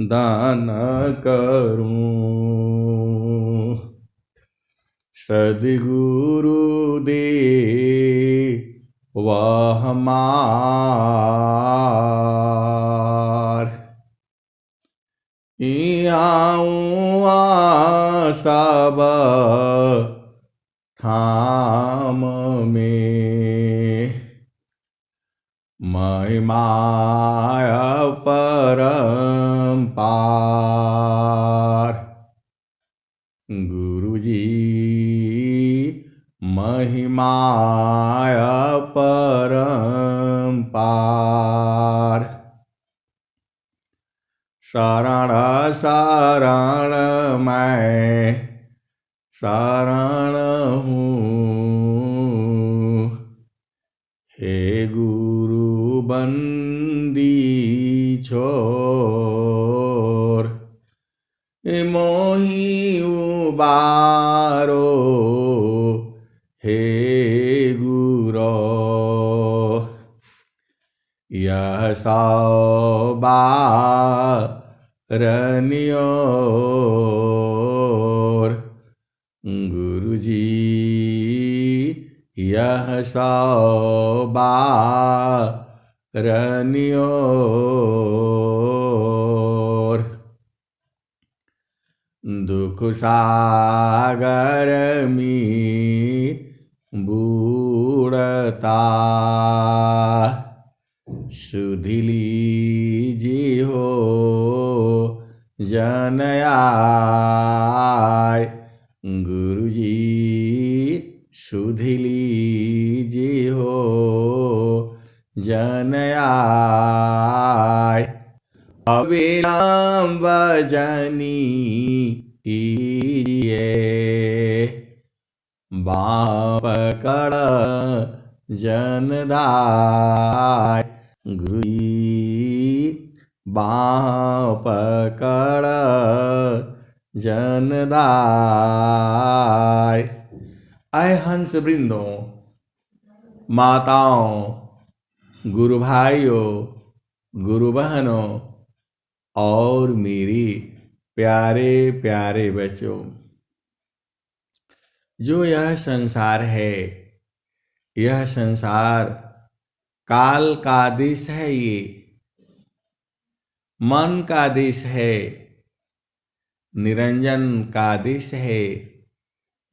दान करूं। सद्गुरु दे वह हमार, आऊँ सब ठाम में, महिमाया परंपार। गुरु जी महिमाया परंपार। शरण शरण मैं शरण हूँ, हे गुरु बंदी छोर। मोहि उबारो हे गुरो, यह सौबारनियोर। गुरु जी यह सौबारनियोर। दुख सागर में बूढ़ता, सुधि लीजिए हो जन आय। गुरु जी सुधि लीजिए हो जन आय। अविराम भजनी कीजिए, बाँह पकड़ जन दाय। गुरु जी बाँह पकड़ जन दाय। अय हंस वृंदों, माताओं, गुरु भाइयों, गुरु बहनों और मेरे प्यारे प्यारे बच्चों, जो यह संसार है, यह संसार काल का देश है। ये मन का देश है, निरंजन का देश है,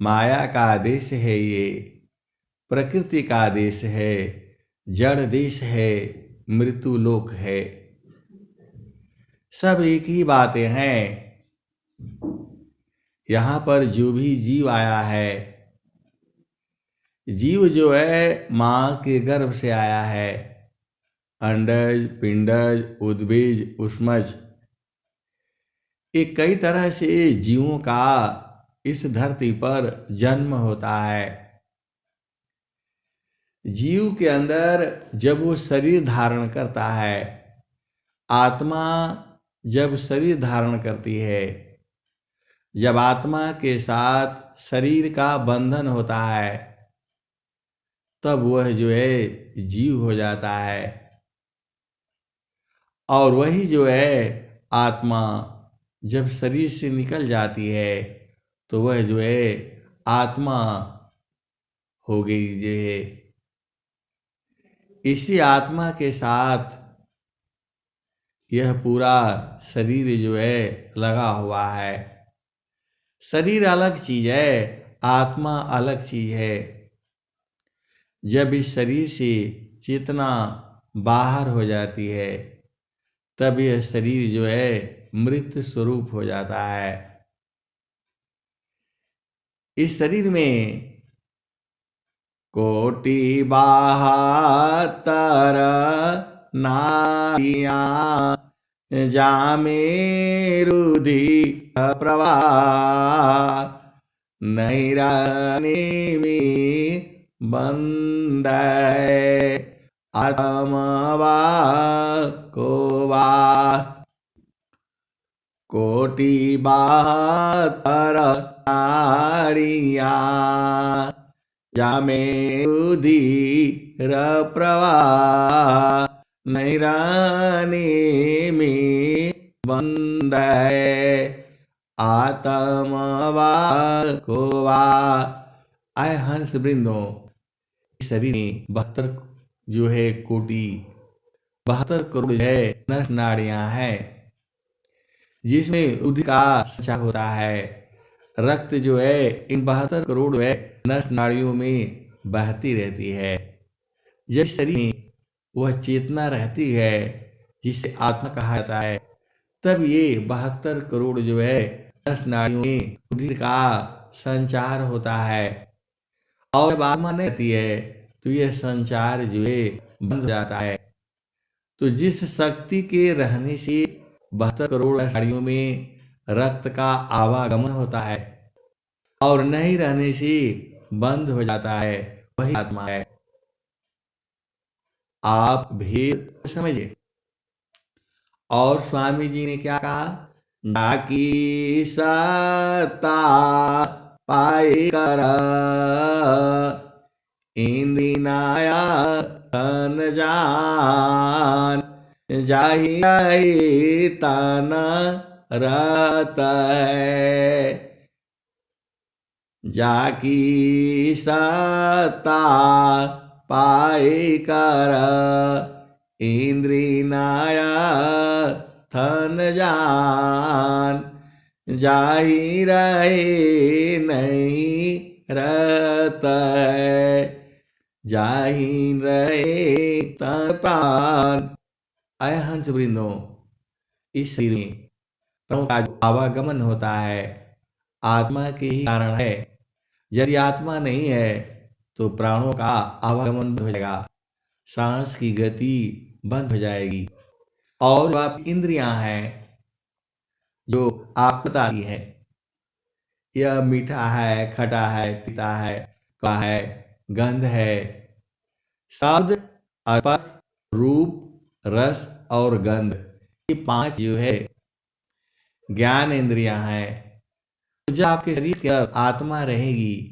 माया का देश है। ये प्रकृति का देश है, जड़ देश है, मृत्यु लोक है। सब एक ही बातें हैं। यहाँ पर जो भी जीव आया है, जीव जो है माँ के गर्भ से आया है। अंडज, पिंडज, उद्भिज, उष्मज, ये कई तरह से जीवों का इस धरती पर जन्म होता है। जीव के अंदर जब वो शरीर धारण करता है, आत्मा जब शरीर धारण करती है, जब आत्मा के साथ शरीर का बंधन होता है, तब वह जो है जीव हो जाता है। और वही जो है आत्मा जब शरीर से निकल जाती है, तो वह जो है आत्मा हो गई जो है। इसी आत्मा के साथ यह पूरा शरीर जो है लगा हुआ है। शरीर अलग चीज है, आत्मा अलग चीज है। जब इस शरीर से चेतना बाहर हो जाती है, तब यह शरीर जो है मृत स्वरूप हो जाता है। इस शरीर में कोटि 72 नारियां जामे रुधि प्रवाह, नैराने में बंद आत्मवा को वा। कोटि 72 नारियां जामे रुधिर प्रवाह, नहीं रहने में बंद है, आत्मवा को वा। आए हंस वृंदो, शरीर में 72 जो है कोटि, 72 करोड़ जो है नस नाड़ियां हैं, जिसमें बुद्धि का संचार होता है। रक्त जो है इन 72 करोड़ है नस नाड़ियों में बहती रहती है। जिस शरीर में वह चेतना रहती है, जिसे आत्मा कहा जाता है, तब ये 72 करोड़ जो है नस नाड़ियों में बुद्धि का संचार होता है। और जब आत्मा नहीं रहती है तो यह संचार जो है बंद हो जाता है। तो जिस शक्ति के रहने से 72 करोड़ नाड़ियों में रक्त का आवागमन होता है और नहीं रहने से बंद हो जाता है, वही आत्मा है। आप भेद समझिए। और स्वामी जी ने क्या कहा, जाकी सत्ता पाए कर इंदिनाया तन जान, जाहि तन रत है। जाकी सत्ता पाए कर इंद्रिनाया थन जान, जाहि रहे नहीं रत, जाहि रहे तन प्राण। अय हंस वृंदो, इस शरीर में प्राणों का जो आवागमन होता है आत्मा के ही कारण है। यदि आत्मा नहीं है तो प्राणों का आवागमन बंद हो जाएगा, सांस की गति बंद हो जाएगी। और जो आप इंद्रियां हैं जो आपको बताती है, यह मीठा है, खटा है, तीता है, कड़वा है, गंध है, शब्द, स्पर्श, रूप, रस और गंध, ये 5 जो है ज्ञान इंद्रियां हैं। तो जब आपके शरीर के अंदर आत्मा रहेगी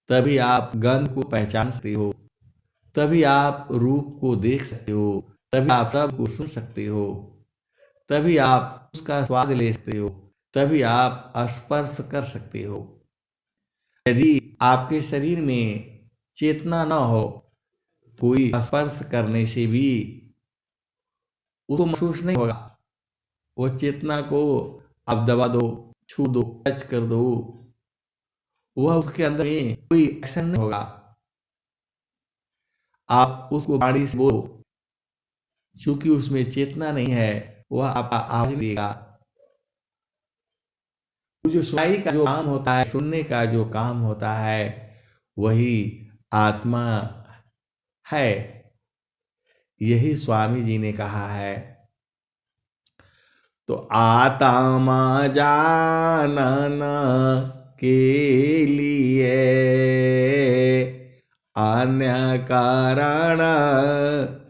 तभी आप गंध को पहचान सकते हो, तभी आप रूप को देख सकते हो, तभी आप शब्द को सुन सकते हो, तभी आप उसका स्वाद ले सकते हो, तभी आप स्पर्श कर सकते हो। यदि आपके शरीर में चेतना न हो, कोई स्पर्श करने से भी उसको महसूस नहीं होगा। वो चेतना को आप दबा दो, छू दो, टच कर दो, वह उसके अंदर में कोई एक्शन नहीं होगा। आप उसको गाड़ी से बोलो, चूंकि उसमें चेतना नहीं है, वह आपका आवाज नहीं देगा। जो सुनाई का जो काम होता है, सुनने का जो काम होता है, वही आत्मा है। यही स्वामी जी ने कहा है। तो आत्मा जानन के लिए अन्य कारण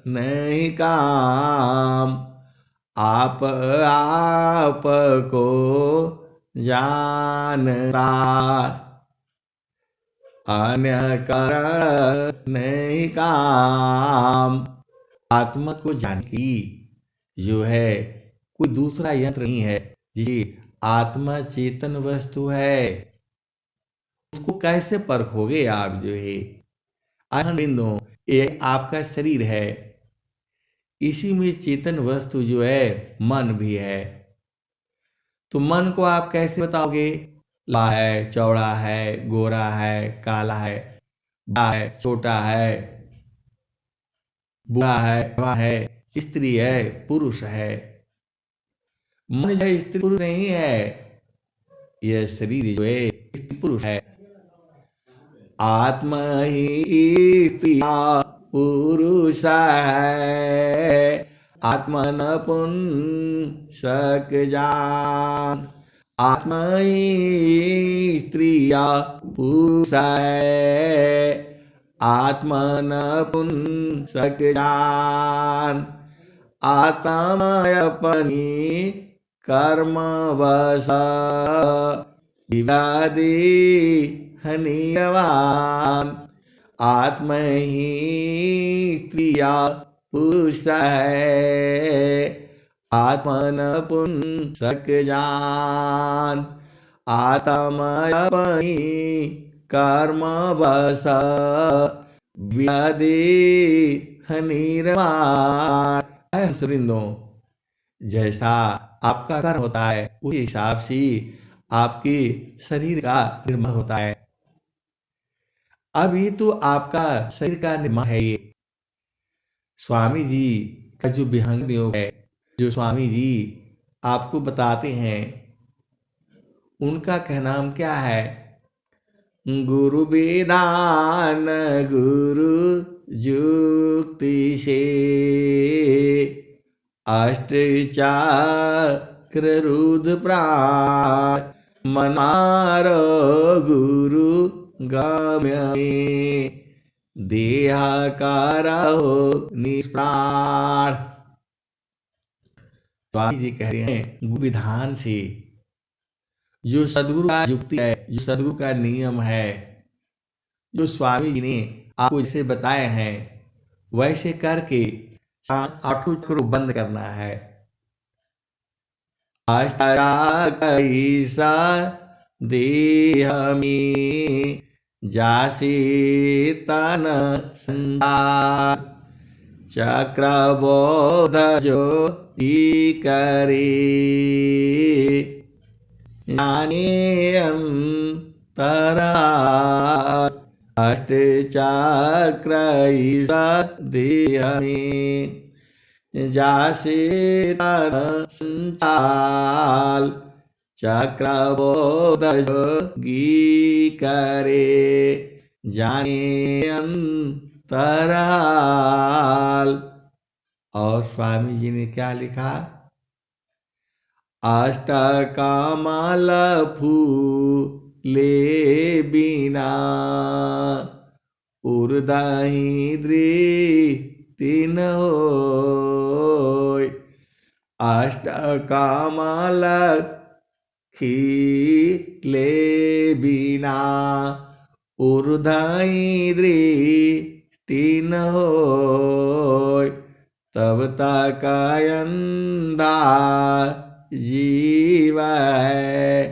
नहीं काम, आप को जानता अन्य कारण नहीं काम। आत्मा को जानने की जो है कोई दूसरा यंत्र नहीं है। जी, आत्मा चेतन वस्तु है, उसको कैसे परखोगे आप? जो है आनंदो, ये आपका शरीर है, इसी में चेतन वस्तु जो है मन भी है। तो मन को आप कैसे बताओगे? लंबा है, चौड़ा है, गोरा है, काला है, बड़ा है, छोटा है, बूढ़ा है, युवा है, स्त्री है, पुरुष है। मन जो है स्त्री पुरुष नहीं है, यह शरीर जो है स्त्री पुरुष है। आत्मा ही स्त्री पुरुष है, आत्मा नपुंसक जान। आत्मा ही स्त्रिया पुरुष है, आत्मा नपुंसक जान। आत्मा अपनी कर्म वश विवादी हनियवान। आत्मा ही स्त्रिया पुरुषा है, आत्मन पुंसक जान, आत्मयपनि कर्म बस, व्याधि निर्माण। सुरिंदो, जैसा आपका कर्म होता है उस हिसाब से आपके शरीर का निर्माण होता है। अब ये तो आपका शरीर का निर्माण है। ये स्वामी जी का जो विहंग योग है, जो स्वामी जी आपको बताते हैं, उनका कहना क्या है? गुरु वेदान गुरु जुक्ति से, अष्ट चक्र रुद्र प्राण, मनारो गुरु गम्य, देहाकारो निष्प्राण। स्वामी जी कह रहे हैं विधान से, जो सदगुरु का युक्ति है, जो सदगुरु का नियम है, जो स्वामी जी ने आपको जैसे बताए हैं, वैसे करके आठों चक्र बंद करना है। अष्टाईसा देह में जासे तन संसार, चक्रबोध जो ही करे, ज्ञाने अंतरा, अष्ट चक्र देह में जासे तन संचाल, चक्रबोध जोगी करे, जाने अंतराल। और स्वामी जी ने क्या लिखा? अष्ट कमल फूले बिना, उर्दहि दृष्टि न होय, अष्ट कमल खिले बिना, उर्दहि दृष्टि न होय, तब तक अंधा जीव है,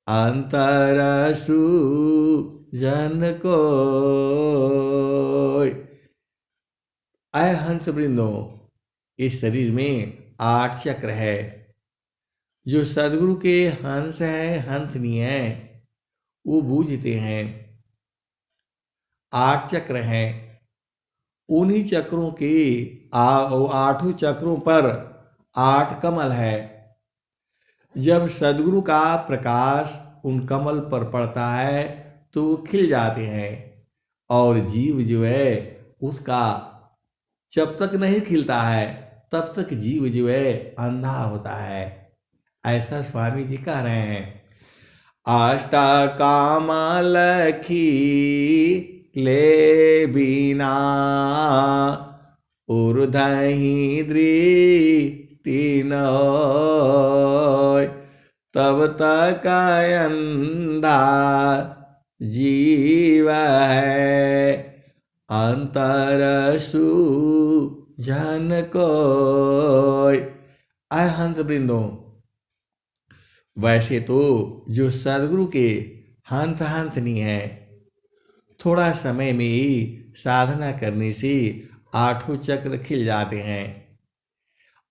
अंतर सूजन को। ऐ हंस वृंदो, इस शरीर में 8 चक्र है। जो सदगुरु के हंस हैं, हंसनी हैं, वो बूझते हैं। 8 चक्र हैं। उन्हीं चक्रों के 8 चक्रों पर 8 कमल है। जब सदगुरु का प्रकाश उन कमल पर पड़ता है तो वो खिल जाते हैं, और जीव जो है उसका जब तक नहीं खिलता है तब तक जीव जो है अंधा होता है। ऐसा स्वामी जी कह रहे हैं। अष्ट कमल खिले बिना, उर्दहि दृष्टि न होय, तब तक अंधा जीव है, अंतर सूजन कोय। आय हंस वृंदो, वैसे तो जो सदगुरु के हंस हंसनी है, थोड़ा समय में ही साधना करने से 8 चक्र खिल जाते हैं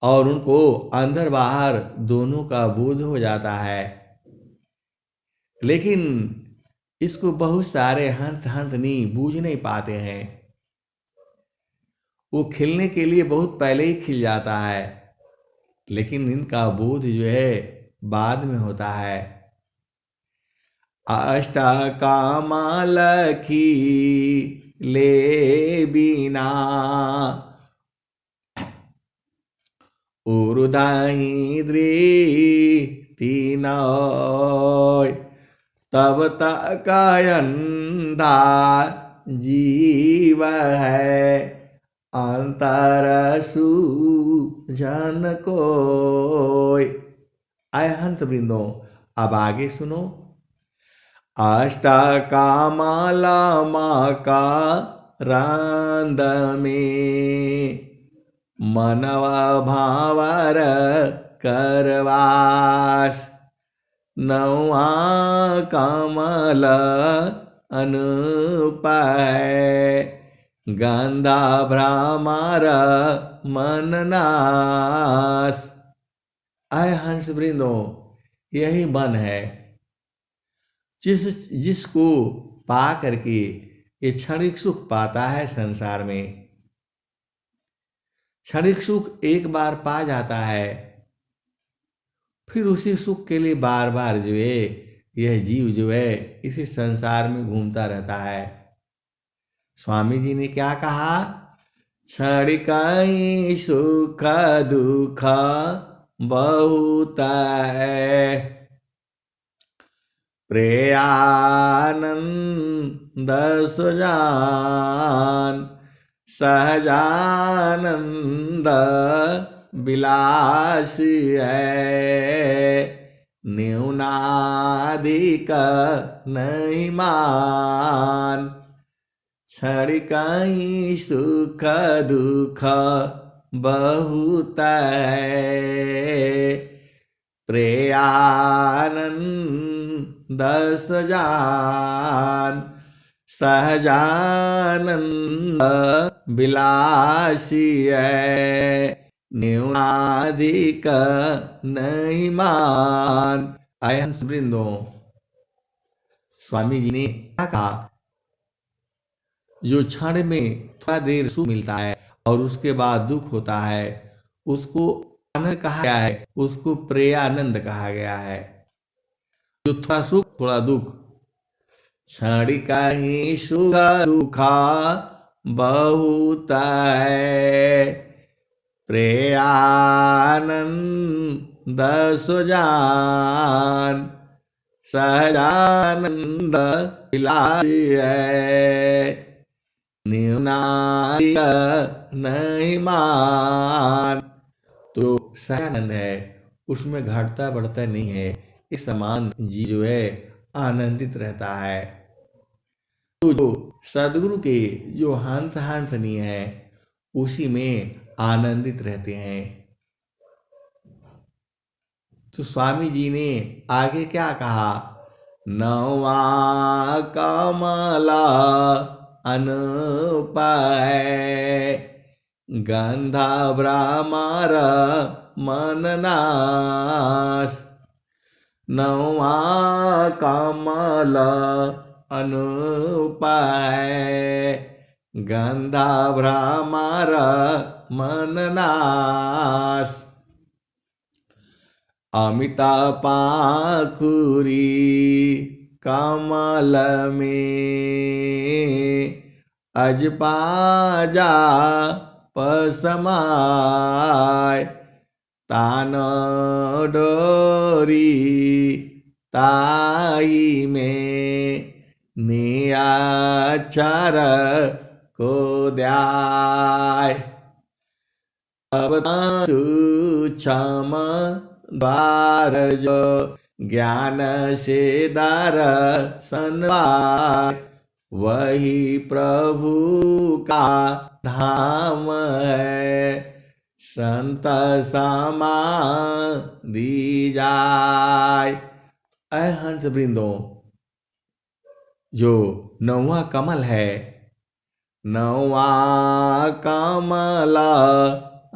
और उनको अंदर बाहर दोनों का बोध हो जाता है। लेकिन इसको बहुत सारे हंस हंसनी बूझ नहीं पाते हैं। वो खिलने के लिए बहुत पहले ही खिल जाता है, लेकिन इनका बोध जो है बाद में होता है। अष्ट कमल खिले बिना, उर्दहि दृष्टि न होय, तब तक अंधा जीव है, अंतर सूजन कोय। आय हंस वृंदो, अब आगे सुनो। अष्ट कमल मकरंद में, मनवा भावर करवास। नौवा कमल अनुपाय, गंधा भ्रमर मन नाश। आय हंस वृंदो, यही मन है जिसको पा करके ये क्षणिक सुख पाता है। संसार में क्षणिक सुख एक बार पा जाता है, फिर उसी सुख के लिए बार बार जो है यह जीव जो है इसी संसार में घूमता रहता है। स्वामी जी ने क्या कहा? क्षणिक सुख दुख बहुत है, प्रेयानंद सुजान, सहजानंद विलास है, न्यूनाधिक नहीं मान। क्षणिक सुख दुख बहुत है, प्रेयानंद सजान, सहजानंद विलासी है, न्यूनाधिक नहीं मान। आय हंस वृंदो, स्वामी जी ने क्या कहा? जो क्षण में थोड़ा देर सुख मिलता है और उसके बाद दुख होता है, उसको आनंद कहा गया है, उसको प्रेयानंद कहा गया है। जो थोड़ा सुख थोड़ा दुख, क्षणिक ही सुख दुख बहुत है, प्रेयानंद सुजान, सहजानंद विलासी है, न्यूनाधिक नहीं मान। तो सहजानंद है, उसमें घटता बढ़ता नहीं है, इस समान जी जो है आनंदित रहता है। तो जो सदगुरु के जो हंस हंसनीय है उसी में आनंदित रहते हैं। तो स्वामी जी ने आगे क्या कहा? नौवा कमला अनुपाय, गंधा भ्रमर मन नाश। नौवा कमल अनुपाय, गंधा भ्रमर मन नाश। अमिता पाखुरी कमल में, अजपाजा पसमाय। तान डोरी ताई में, नियाचर को द्याय। अब सूक्ष्म द्वार जो ज्ञान से दर्शन पाए, वही प्रभु का धाम है, संत समाधि जाय। ऐ हंस वृंदों, जो नौवा कमल है, नौवा कमल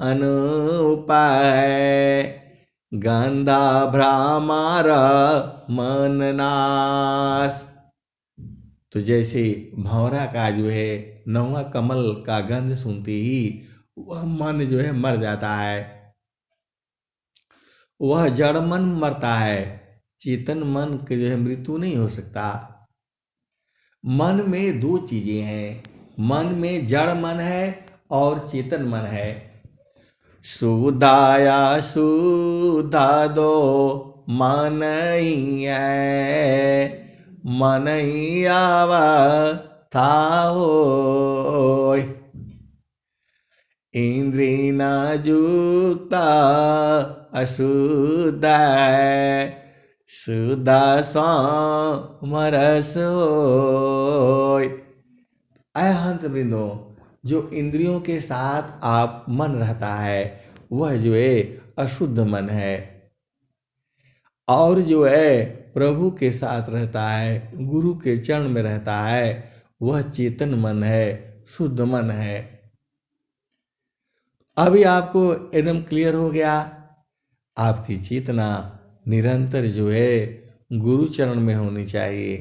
अनुपाय, गंधा भ्रमर मन नाश। तो जैसे भंवरा का जो है नौवा कमल का गंध सुनते ही वह मन जो है मर जाता है, वह जड़ मन मरता है, चेतन मन के जो है मृत्यु नहीं हो सकता। मन में दो चीजें हैं, मन में जड़ मन है और चेतन मन है। सुधाया सुधा दो मन ही है, मन ही अवस्था होय। इंद्रिय न युक्त अशुद्ध है, शुद्ध समरस होय। ऐ हंस वृंदो, जो इंद्रियों के साथ आप मन रहता है वह जो है अशुद्ध मन है, और जो है प्रभु के साथ रहता है, गुरु के चरण में रहता है, वह चेतन मन है, शुद्ध मन है। अभी आपको एकदम क्लियर हो गया। आपकी चेतना निरंतर जो है गुरु चरण में होनी चाहिए,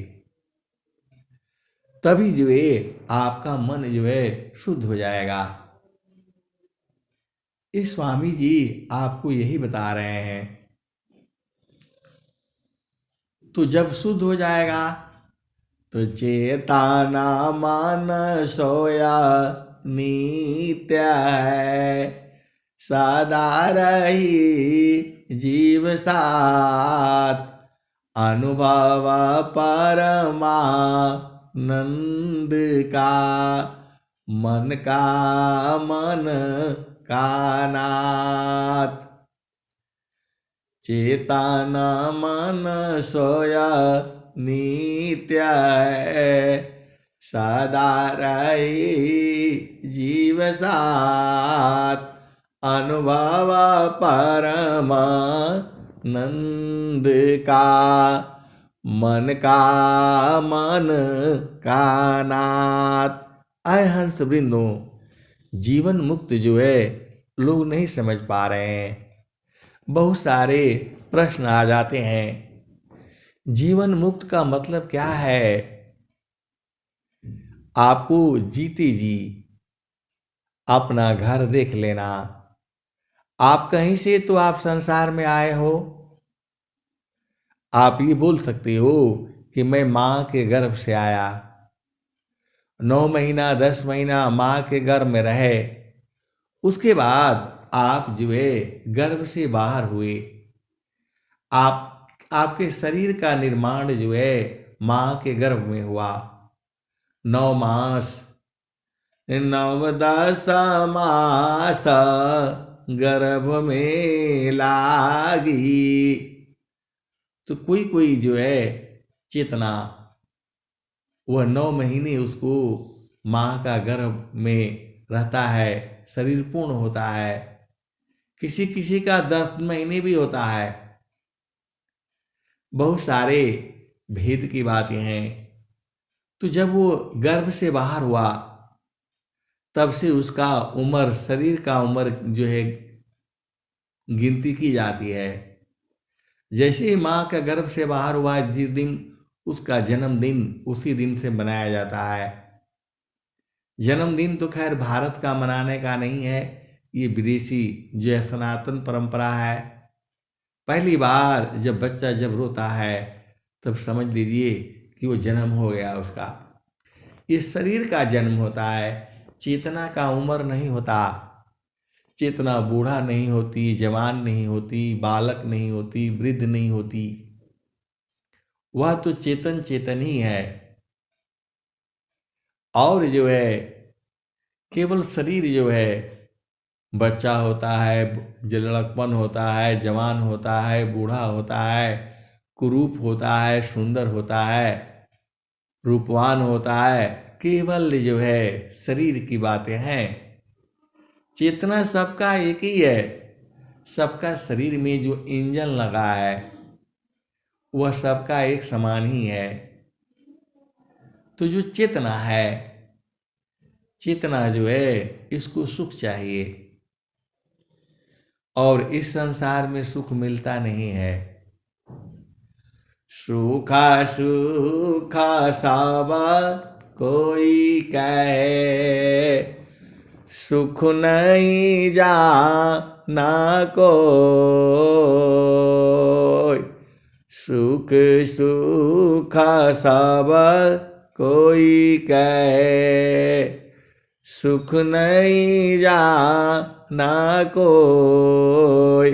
तभी जो है आपका मन जो है शुद्ध हो जाएगा। इस स्वामी जी आपको यही बता रहे हैं। तो जब शुद्ध हो जाएगा तो चेतना मन सोया नित्य है, सदा रही जीव साथ अनुभव परमानंद का, मन का नाथ। चेतना मन सोया नित्य है, सदा रही जीव साथ अनुभव परमानंद का, मन का नाथ। आए हंस वृंदों, जीवन मुक्त जो है लोग नहीं समझ पा रहे हैं। बहुत सारे प्रश्न आ जाते हैं, जीवन मुक्त का मतलब क्या है? आपको जीते जी अपना घर देख लेना। आप कहीं से तो आप संसार में आए हो। आप ये बोल सकते हो कि मैं माँ के गर्भ से आया, 9 महीना 10 महीना माँ के गर्भ में रहे, उसके बाद आप जो है गर्भ से बाहर हुए। आपके शरीर का निर्माण जो है माँ के गर्भ में हुआ। 9 मास 9 10 मास गर्भ में लागी। तो कोई जो है चेतना वह 9 महीने उसको माँ का गर्भ में रहता है, शरीर पूर्ण होता है। किसी किसी का 10 महीने भी होता है। बहुत सारे भेद की बातें हैं। तो जब वो गर्भ से बाहर हुआ तब से उसका उम्र, शरीर का उम्र जो है गिनती की जाती है। जैसे ही माँ का गर्भ से बाहर हुआ, जिस दिन उसका जन्मदिन उसी दिन से मनाया जाता है। जन्मदिन तो खैर भारत का मनाने का नहीं है, ये विदेशी जो है सनातन परंपरा है। पहली बार जब बच्चा जब रोता है तब समझ लीजिए कि वो जन्म हो गया उसका। इस शरीर का जन्म होता है, चेतना का उम्र नहीं होता। चेतना बूढ़ा नहीं होती, जवान नहीं होती, बालक नहीं होती, वृद्ध नहीं होती। वह तो चेतन चेतन ही है। और जो है केवल शरीर जो है, बच्चा होता है, लड़कपन होता है, जवान होता है, बूढ़ा होता है, कुरूप होता है, सुंदर होता है, रूपवान होता है, केवल जो है शरीर की बातें हैं। चेतना सबका एक ही है। सबका शरीर में जो इंजन लगा है वह सबका एक समान ही है। तो जो चेतना है, चेतना जो है इसको सुख चाहिए, और इस संसार में सुख मिलता नहीं है। सूखा सूखा सब कोई कहे, सुख नहीं जाना कोई। सुख सूखा सब कोई कहे, सुख नहीं जाना कोई।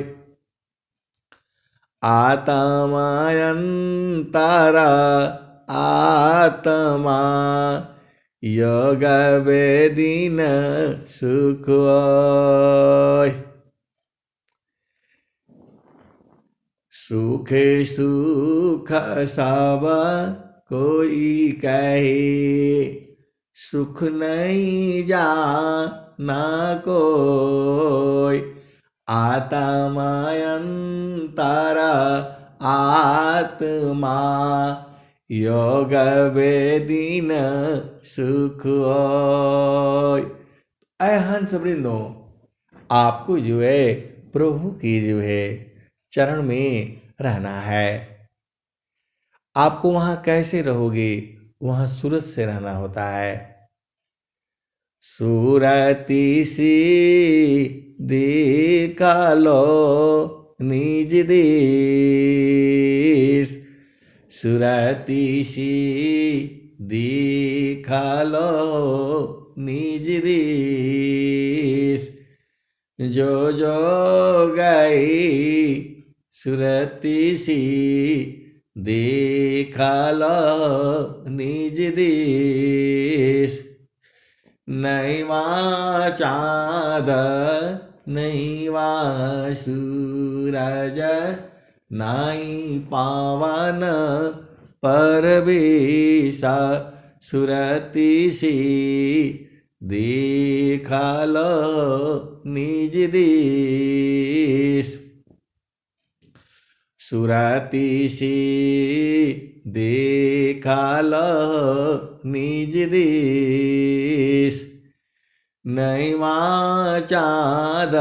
आत्मा अंतर आत्मा, योग वेदीन सुख ओय। सुख सुख सब कोई कहे, सुख नहीं जाना कोई। आत्मा अंतरा आत्मा योग वेदीन सुख होय। ऐ हंस वृंदो, आपको जो है प्रभु की जो है चरण में रहना है। आपको वहां कैसे रहोगे? वहां सूरत से रहना होता है। सूरती सी देखा लो निज देश। सुरती सी देखा लो निज देश। जो जो गई सुरती सी देखा लो निज देश। नहीं वहाँ चाँद नहीं वहाँ सूरज नहीं पावन परवेशा। सुरती सी देखा लो निज देश। सुरती सी देखा लो निज देश। नहीं वहाँ चाँद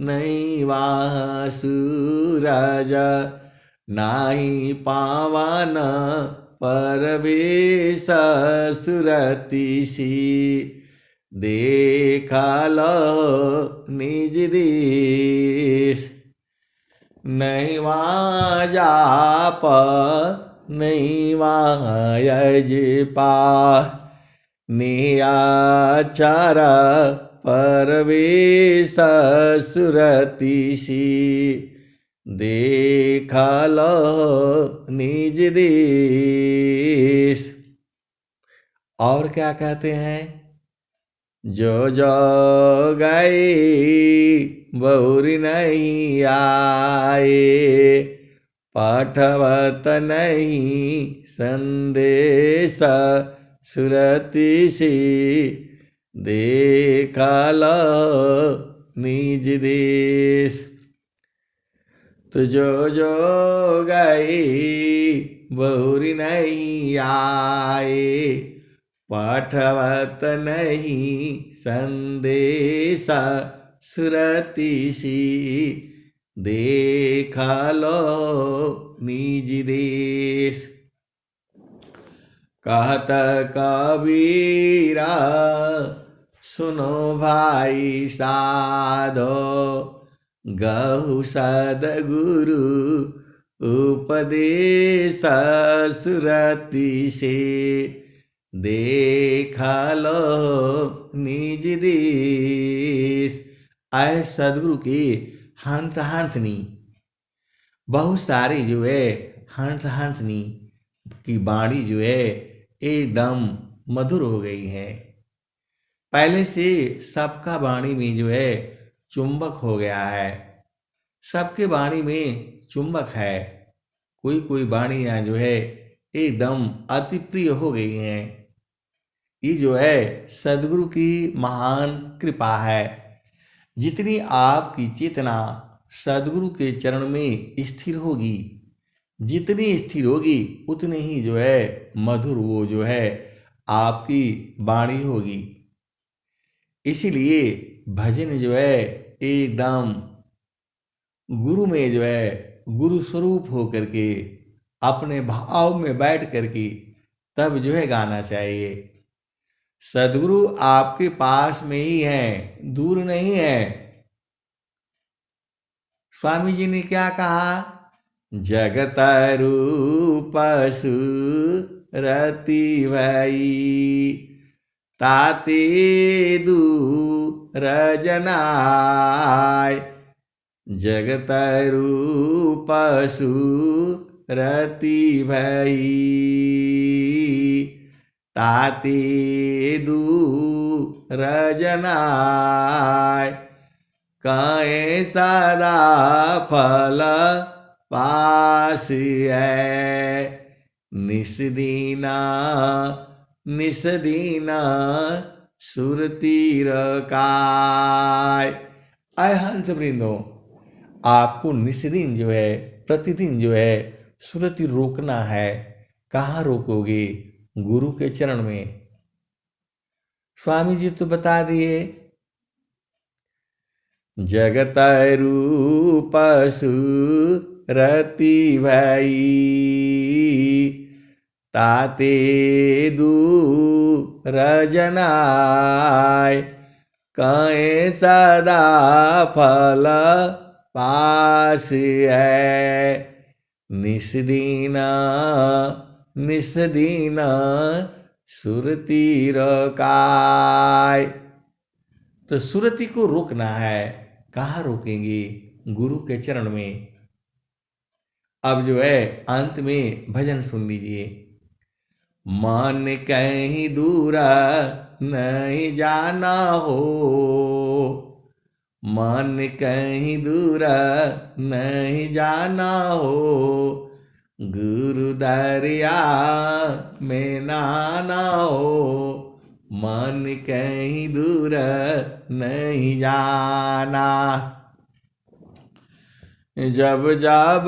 नहीं वहाँ सूरज नाही पावन परवेश। सुरती सी देखा लो निज देश। नहीं वहाँ जाप नहीं वहाँ यजपा नियाचार परवेश। सुरती सी देखा लो निज देश। और क्या कहते हैं? जो जो गए बहुरी नहीं आए। पाठवत नहीं संदेश। सुरती सी देखा लो निज देश। तो जो जो गए बहुरी नहीं आए। पाठवत नहीं संदेश। सुरती सी देखा लो निज देश। कहत कबीरा सुनो भाई साधो। गहु सदगुरु उपदेश। सुरती से देखा लो निज देश। ऐ सदगुरु की हंस हंसनी, बहुत सारी जो है हंस हंसनी की वाणी जो है एकदम मधुर हो गई है। पहले से सबका वाणी में जो है चुंबक हो गया है। सबके वाणी में चुंबक है। कोई कोई वाणियाँ जो है एकदम अति प्रिय हो गई हैं। ये जो है सदगुरु की महान कृपा है। जितनी आपकी चेतना सदगुरु के चरण में स्थिर होगी, जितनी स्थिर होगी उतनी ही जो है मधुर वो जो है आपकी वाणी होगी। इसीलिए भजन जो है एकदम गुरु में जो है गुरु स्वरूप हो करके अपने भाव में बैठ करके तब जो है गाना चाहिए। सदगुरु आपके पास में ही है, दूर नहीं है। स्वामी जी ने क्या कहा? जगत रूप सुरति भई ताते दूर जनाय। जगत रूप सुरति भई ताते दूर जनाय। कहे सदा फल पास है निस्दीना निस दीना सुरतीर काय। आय हंस वृंदो, आपको निस्दिन जो है, प्रतिदिन जो है सुरति रोकना है। कहाँ रोकोगे? गुरु के चरण में। स्वामी जी तो बता दिए, जगत रूप सुरति भई, ताते दूर जनाय, कहें सदा फल पास है, निस्दीना निस्दीना सुरतीर काय। तो सुरति को रोकना है। कहाँ रोकेंगे? गुरु के चरण में। अब जो है अंत में भजन सुन लीजिए। मन कहीं दूरा नहीं जाना हो, मन कहीं दूरा नहीं जाना हो, गुरु दरिया में नाना हो, मन कहीं दूर नहीं जाना। जब जब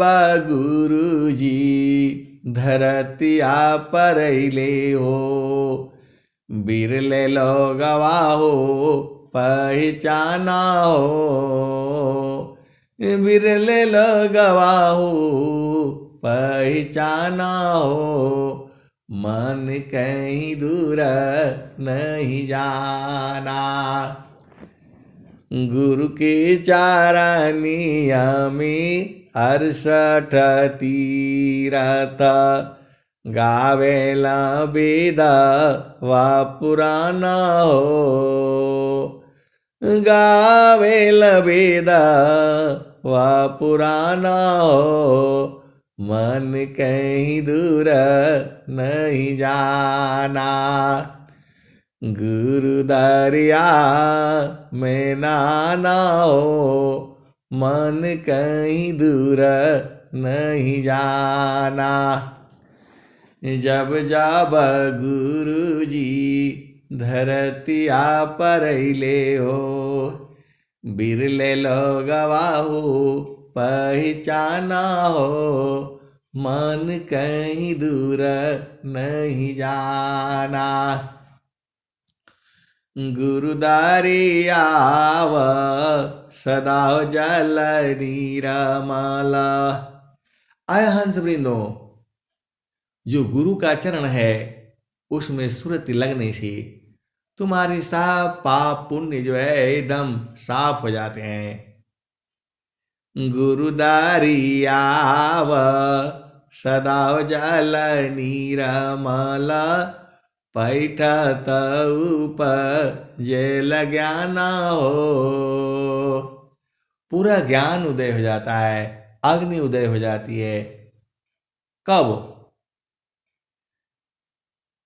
गुरु जी धरतिया पर ले हो, बिरले लोगवा हो पहचाना हो, बिरले लोगवा हो पहचाना हो, मन कहीं दूर नहीं जाना। गुरु के चारनिया में 68 तीरथ, गावेला वेद वा पुराना हो, गावेला वेद वा पुराना हो, मन कहीं दूर नहीं जाना। गुरु दरिया में नाना हो, मन कहीं दूर नहीं जाना। जब जब गुरु जी धरतिया पर ले हो, बिरले लोगवा हो पहचाना हो, मन कहीं दूर नहीं जाना। गुरु दरियाव सदा जल नीरमाला। आय हंस वृंदो, जो गुरु का चरण है उसमें सुरति लगने से तुम्हारे सब पाप पुण्य जो है एकदम साफ हो जाते हैं। गुरु दरियाव सदा जल नीरमाला, पैठत उपजेल ज्ञाना हो। पूरा ज्ञान उदय हो जाता है, अग्नि उदय हो जाती है। कब?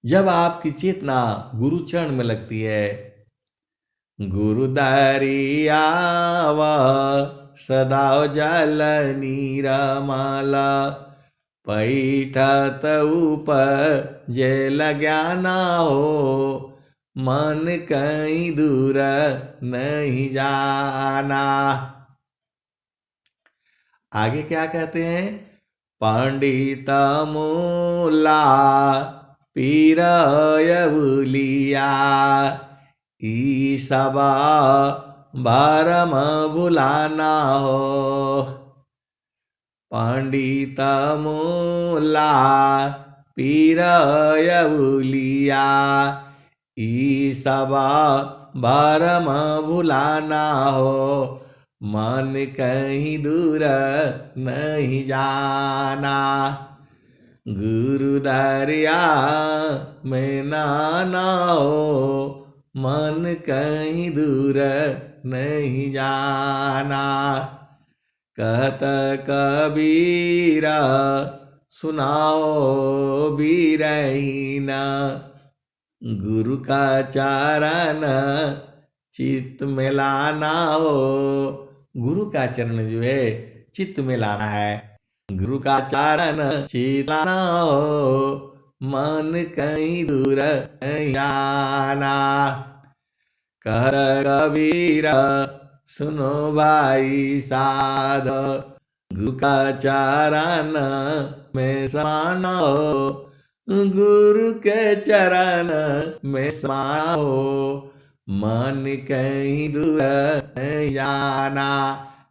जब आपकी चेतना गुरु चरण में लगती है। गुरु दरियाव सदा जल नीरमाला, पैठत उपजेल ज्ञाना हो, मन कहीं दूर नहीं जाना। आगे क्या कहते हैं? पंडित मूला पीरय भूलिया, ई सबा भरम भुलाना हो। पंडित मूला पीरय भूलिया, ई सबा भरम भुलाना हो, मन कहीं दूर नहीं जाना। गुरु दरिया में नाना हो, मन कहीं दूर नहीं जाना। कहत कबीरा सुनाओ बीरहीना, गुरु का चरण चित्त में लाना हो। गुरु का चरण जो है चित्त में लाना है। गुरु का चरण चित्त लाना हो, मन कहीं दूर जाना। कह कबीर सुनो भाई साध, गुरु का चरण में समाना हो, गुरु के चरण में समाना हो, मन कहीं दूर जाना।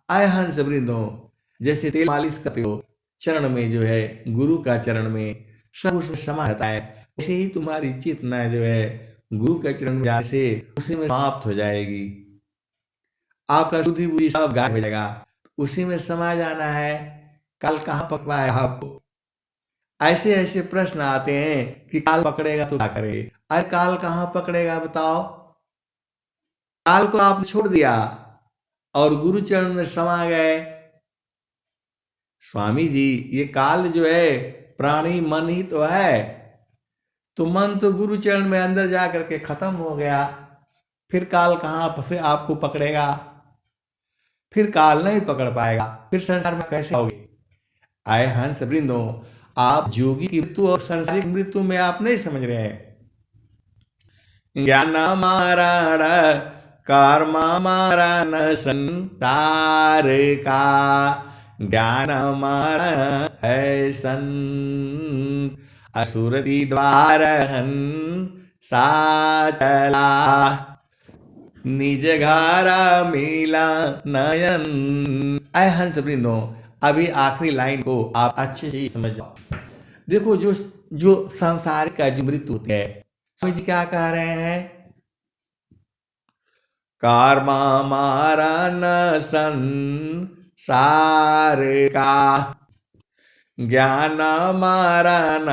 आय हंस वृंदो, जैसे तेल मालिश करते हो, चरण में जो है गुरु का चरण में सब उसमें समा रहता है, वैसे ही तुम्हारी चेतना जो है गुरु के चरण में जाने से उसी में समाप्त हो जाएगी। आपका शुद्धि बुद्धि सब गायब हो जाएगा, उसी में समा जाना है। काल कहाँ पकड़ा है आपको? ऐसे ऐसे प्रश्न आते हैं कि काल पकड़ेगा तो क्या करे। अरे काल कहाँ पकड़ेगा बताओ? काल को आपने छोड़ दिया और गुरु चरण में समा गए। स्वामी जी, ये काल जो है प्राणी मन ही तो है, तो मन तो गुरु चरण में अंदर जा करके खत्म हो गया, फिर काल कहाँ से आपको पकड़ेगा? फिर काल नहीं पकड़ पाएगा, फिर संसार में कैसे आओगे? आए हंस वृंदो, आप योगी की मृत्यु और संसारिक मृत्यु में आप नहीं समझ रहे हैं। ज्ञान मारण कर्म मारण संसार का, ज्ञान मारण है असुरति द्वार सा चला, निज घर मिला नयन। आय हंस वृंदो, अभी आखिरी लाइन को आप अच्छे से समझ जाओ। देखो, जो जो संसार का जो मृत्यु होता है, स्वामी जी क्या कह रहे हैं? कर्मा मारन संसार का, ज्ञान मारन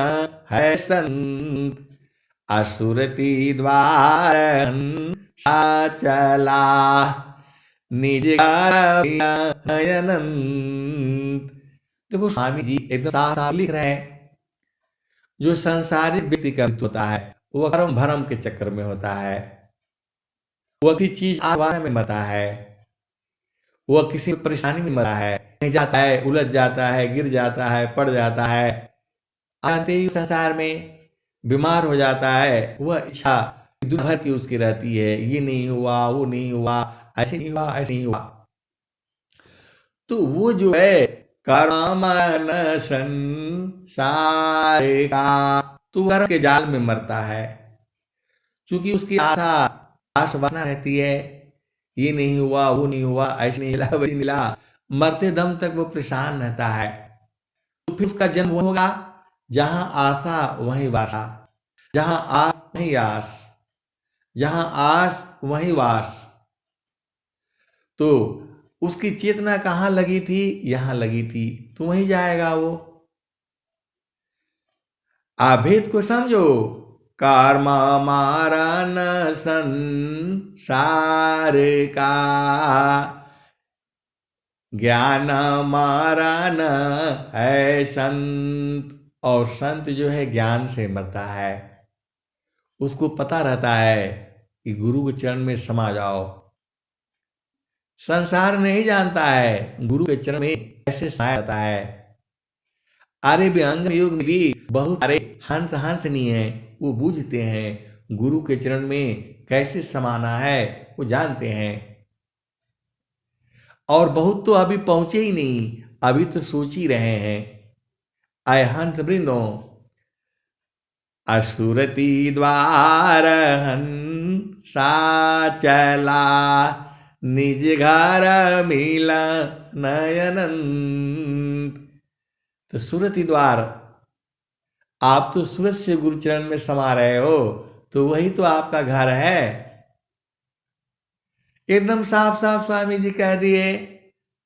है संत असुरति द्वार चला, निज नयनंत। देखो स्वामी जी एकदम साफ लिख रहे हैं, जो संसारिक व्यक्ति का मृत्यु होता है वह कर्म भरम के चक्कर में होता है, वह किसी चीज आवाज में मरता है, वह किसी परेशानी में मरा है, नहीं जाता है, उलझ जाता है, गिर जाता है, पड़ जाता है, आते ही संसार में बीमार हो जाता है। वह इच्छा दुनिया भर की उसकी रहती है, ये नहीं हुआ, वो नहीं हुआ, ऐसे नहीं हुआ, ऐसे नहीं हुआ। तो वो जो है कर्म संसार का, तो कर्म के जाल में मरता है, क्योंकि उसकी आशा वासना रहती है, ये नहीं हुआ, वो नहीं हुआ, ऐसे नहीं मिला, वैसे मिला, मरते दम तक वो परेशान रहता है। तो फिर उसका जन्म वो होगा जहां आशा वहीं वासा, जहां आस वहीं आस, जहां आस वहीं वास। तो उसकी चेतना कहाँ लगी थी? यहां लगी थी, तो वहीं जाएगा वो। आभेद को समझो, कर्म मारन संसार का, ज्ञान मारन है संत। और संत जो है ज्ञान से मरता है, उसको पता रहता है कि गुरु के चरण में समा जाओ। संसार नहीं जानता है गुरु के चरण में कैसे समाया जाता है। आर्य व्यंग युग में भी बहुत सारे हंस हंसनीय हैं, वो बूझते हैं गुरु के चरण में कैसे समाना है, वो जानते हैं। और बहुत तो अभी पहुंचे ही नहीं, अभी तो सोच ही रहे हैं। आय हंस वृंदों, असुरति द्वार सा चला, निज घर मिला नयनंत। तो सुरति द्वार, आप तो सूरत से गुरुचरण में समा रहे हो, तो वही तो आपका घर है। एकदम साफ साफ स्वामी जी कह दिए,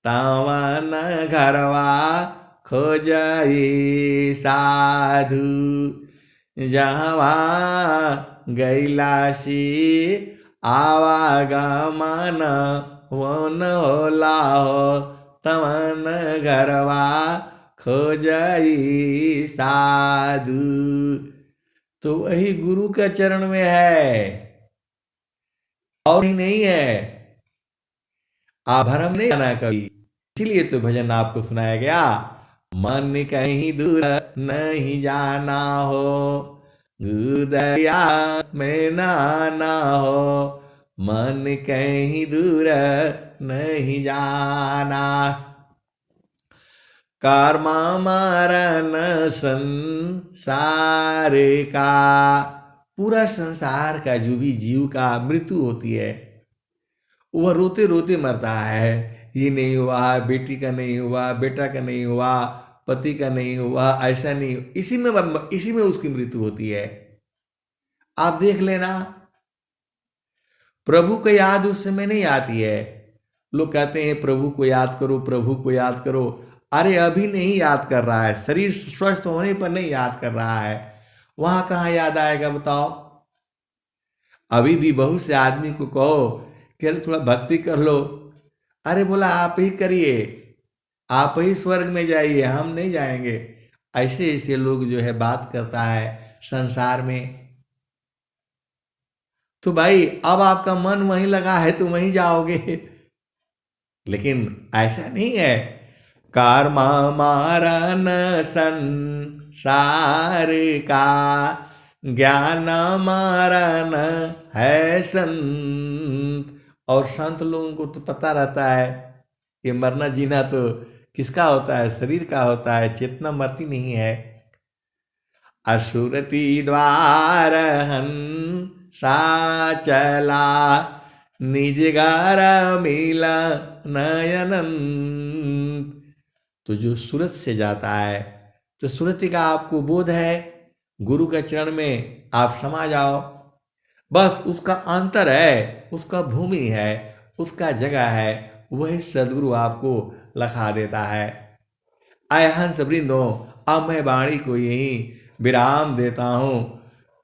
तावन घरवा खोजई साधु, जहवा गैलासी आवागमन वन होला हो, तवन घरवा खोजई साधु। तो वही गुरु के चरण में है और ही नहीं है। आप भरम नहीं आना कभी, इसीलिए तो भजन आपको सुनाया गया, मन कहीं दूर नहीं जाना हो, दरिया में नाना हो, मन कहीं दूर नहीं जाना। कर्मा मरण संसार का, पूरा संसार का जो भी जीव का मृत्यु होती है वह रोते रोते मरता है। ये नहीं हुआ, बेटी का नहीं हुआ, बेटा का नहीं हुआ, पति का नहीं हुआ, ऐसा नहीं, इसी में उसकी मृत्यु होती है। आप देख लेना, प्रभु को याद उस समय नहीं आती है। लोग कहते हैं प्रभु को याद करो, प्रभु को याद करो। अरे अभी नहीं याद कर रहा है, शरीर स्वस्थ होने पर नहीं याद कर रहा है, वहां कहाँ याद आएगा बताओ। अभी भी बहुत से आदमी को कहो कि अरे थोड़ा भक्ति कर लो, अरे बोला आप ही करिए, आप ही स्वर्ग में जाइए, हम नहीं जाएंगे। ऐसे ऐसे लोग जो है बात करता है संसार में। तो भाई अब आपका मन वहीं लगा है तो वहीं जाओगे, लेकिन ऐसा नहीं है। कर्मा मारन संसार का, ज्ञान मारन है संत। और संत लोगों को तो पता रहता है ये मरना जीना तो किसका होता है, शरीर का होता है, चेतना मरती नहीं है। असुरति द्वार सा चला, निज घर मिला नयनंत। तो जो सूरत से जाता है तो सुरति का आपको बोध है, गुरु के चरण में आप समा जाओ, बस उसका अंतर है, उसका भूमि है, उसका जगह है, वही सदगुरु आपको लखा देता है। आय हंस वृंदो, अब मैं वाणी को यही विराम देता हूं।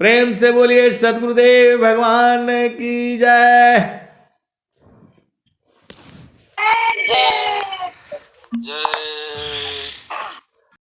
प्रेम से बोलिए सदगुरुदेव भगवान की जय। जय